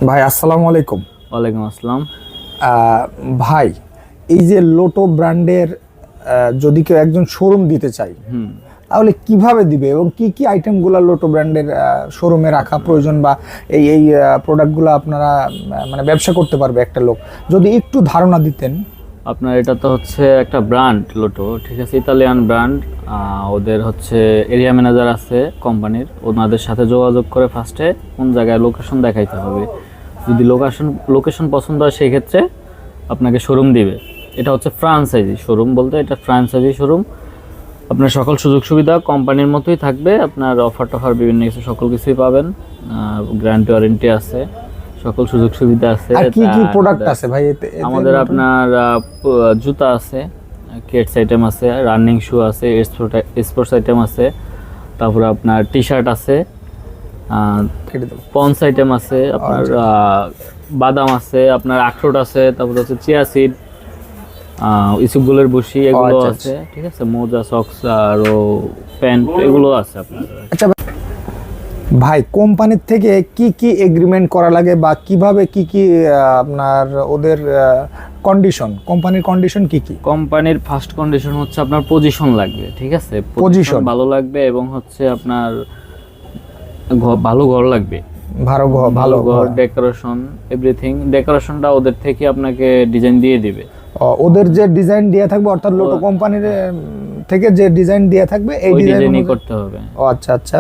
ভাই আসসালামু আলাইকুম। ওয়ালাইকুম আসসালাম। ভাই, এই যে লোটো ব্র্যান্ডের যদি কেউ একজন শোরুম দিতে চাই, তাহলে কিভাবে দিবে এবং কি কি আইটেমগুলো লোটো ব্র্যান্ডের শোরুমে রাখা প্রয়োজন, বা এই এই প্রোডাক্টগুলো আপনারা মানে ব্যবসা করতে পারবে একটা লোক, যদি একটু ধারণা দিতেন। আপনার এটা তো হচ্ছে একটা ব্র্যান্ড লোটো, ঠিক আছে, ইতালিয়ান ব্র্যান্ড। ওদের হচ্ছে এরিয়া ম্যানেজার আছে কোম্পানির, ওনাদের সাথে যোগাযোগ করে ফার্স্টে কোন জায়গায় লোকেশন দেখাইতে হবে। যদি লোকেশন পছন্দ হয় সেই ক্ষেত্রে আপনাকে শোরুম দিবে। এটা হচ্ছে ফ্রাঞ্চাইজি শোরুম, বলতে এটা ফ্রাঞ্চাইজি শোরুম। আপনার সকল সুযোগ সুবিধা কোম্পানির মতোই থাকবে, আপনার অফার টফার বিভিন্ন কিছু সকল কিছুই পাবেন, গ্যারান্টি ওয়ারেন্টি আছে, সকল সুযোগ সুবিধা আছে। আর কি কি প্রোডাক্ট আছে ভাই আমাদের? আপনার জুতা আছে, কিডস আইটেম আছে, রানিং শু আছে, স্পোর্টস আইটেম আছে, তারপরে আপনার টি শার্ট আছে, পন্স আইটেম আছে, আপনার বাদাম আছে, আপনার আখরোট আছে, তারপরে হচ্ছে চিয়া সিড, ইসুবগুলের বসি, এগুলো আছে, ঠিক আছে, মোজা, সক্স আরও প্যান্ট, এগুলো আছে আপনার। আচ্ছা ভাই, কোম্পানির থেকে কি কি এগ্রিমেন্ট করা লাগে, বা কিভাবে কি কি আপনার ওদের কন্ডিশন, কোম্পানির কন্ডিশন কি কি? কোম্পানির ফার্স্ট কন্ডিশন হচ্ছে আপনার পজিশন লাগবে, ঠিক আছে, পজিশন ভালো লাগবে, এবং হচ্ছে আপনার ভালো ঘর লাগবে, ভালো ঘর, ডেকোরেশন, এভরিথিং। ডেকোরেশনটা ওদের থেকে আপনাকে ডিজাইন দিয়ে দিবে। ওদের যে ডিজাইন দেয়া থাকবে, অর্থাৎ লোটো কোম্পানির থেকে যে ডিজাইন দেয়া থাকবে এই ডিজাইনই করতে হবে। ও আচ্ছা আচ্ছা।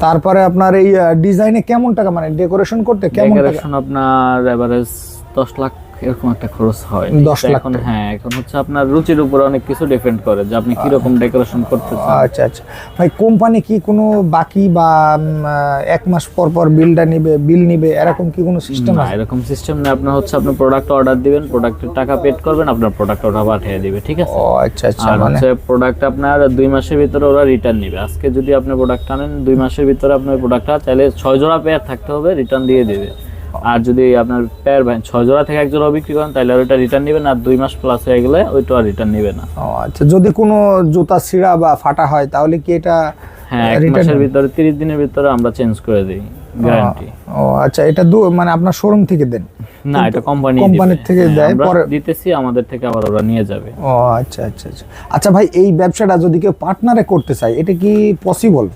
তারপরে আপনার এই ডিজাইনে কেমন টাকা, মানে ডেকোরেশন করতে কেমন টাকা? ডেকোরেশন আপনার এভারেজ 10 লাখ এরকম একটা খরচ হয়। 10 লাখ এখন হ্যাঁ, এখন হচ্ছে আপনার রুচির উপর অনেক কিছু ডিপেন্ড করে যে আপনি কি রকম ডেকোরেশন করতে চান। আচ্ছা আচ্ছা ভাই, কোম্পানি কি কোনো বাকি বা 1 মাস পর পর বিল নিবে এরকম কি কোনো সিস্টেম না, আছে? এরকম সিস্টেম না। আপনার হচ্ছে আপনি প্রোডাক্ট অর্ডার দিবেন, প্রোডাক্টের টাকা পেড করবেন, আপনার প্রোডাক্ট ওরা পাঠিয়ে দিবে, ঠিক আছে। ও আচ্ছা আচ্ছা। আর হচ্ছে প্রোডাক্ট আপনার 2 মাসের ভিতরে ওরা রিটার্ন নিবে। আজকে যদি আপনি প্রোডাক্ট আনেন, 2 মাসের ভিতরে আপনার প্রোডাক্টটা চাইলে 6 জোড়া পেয়ার থাকতে হবে, রিটার্ন দিয়ে দিবে। আর যদি আপনার পেয়ার 6 জোড়া থেকে 1 জোড়া বিক্রি করেন, তাহলে ওইটা রিটার্ন নেবেন, আর 2 মাস প্লাস হয়ে গেলে ওইটা আর রিটার্ন নেবে না। ও আচ্ছা, যদি কোনো জুতা ছিঁড়া বা ফাটা হয় তাহলে কি এটা? হ্যাঁ, 1 মাসের ভিতরে 30 দিনের ভিতরে আমরা চেঞ্জ করে দেই, গ্যারান্টি। ও আচ্ছা, এটা মানে আপনার শোরুম থেকে দেন? না, এটা কোম্পানির থেকে দেয়, পরে দিতেছি, আমাদের থেকে আবার ওরা নিয়ে যাবে। ও আচ্ছা আচ্ছা আচ্ছা। আচ্ছা ভাই, এই ব্যবসাটা যদি কেউ পার্টনারে করতে চায়, এটা কি পসিবল?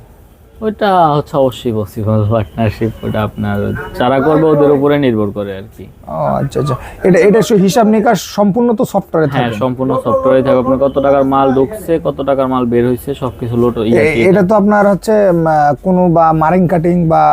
ওইটা হচ্ছে অবশ্যই পসিবল। পার্টনারশিপ ওটা আপনার যারা করবে ওদের উপরে নির্ভর করে আর কি। ও আচ্ছা আচ্ছা। এটা হিসাব নিকাশ সম্পূর্ণ তো সফটওয়্যারে থাকে? হ্যাঁ, সম্পূর্ণ সফটওয়্যারে থাকে। আপনার কত টাকার মাল ঢুকছে, কত টাকার মাল বের হইছে, সবকিছু লোটো। এটা তো আপনার হচ্ছে কোনো বা মার্কিং কাটিং বা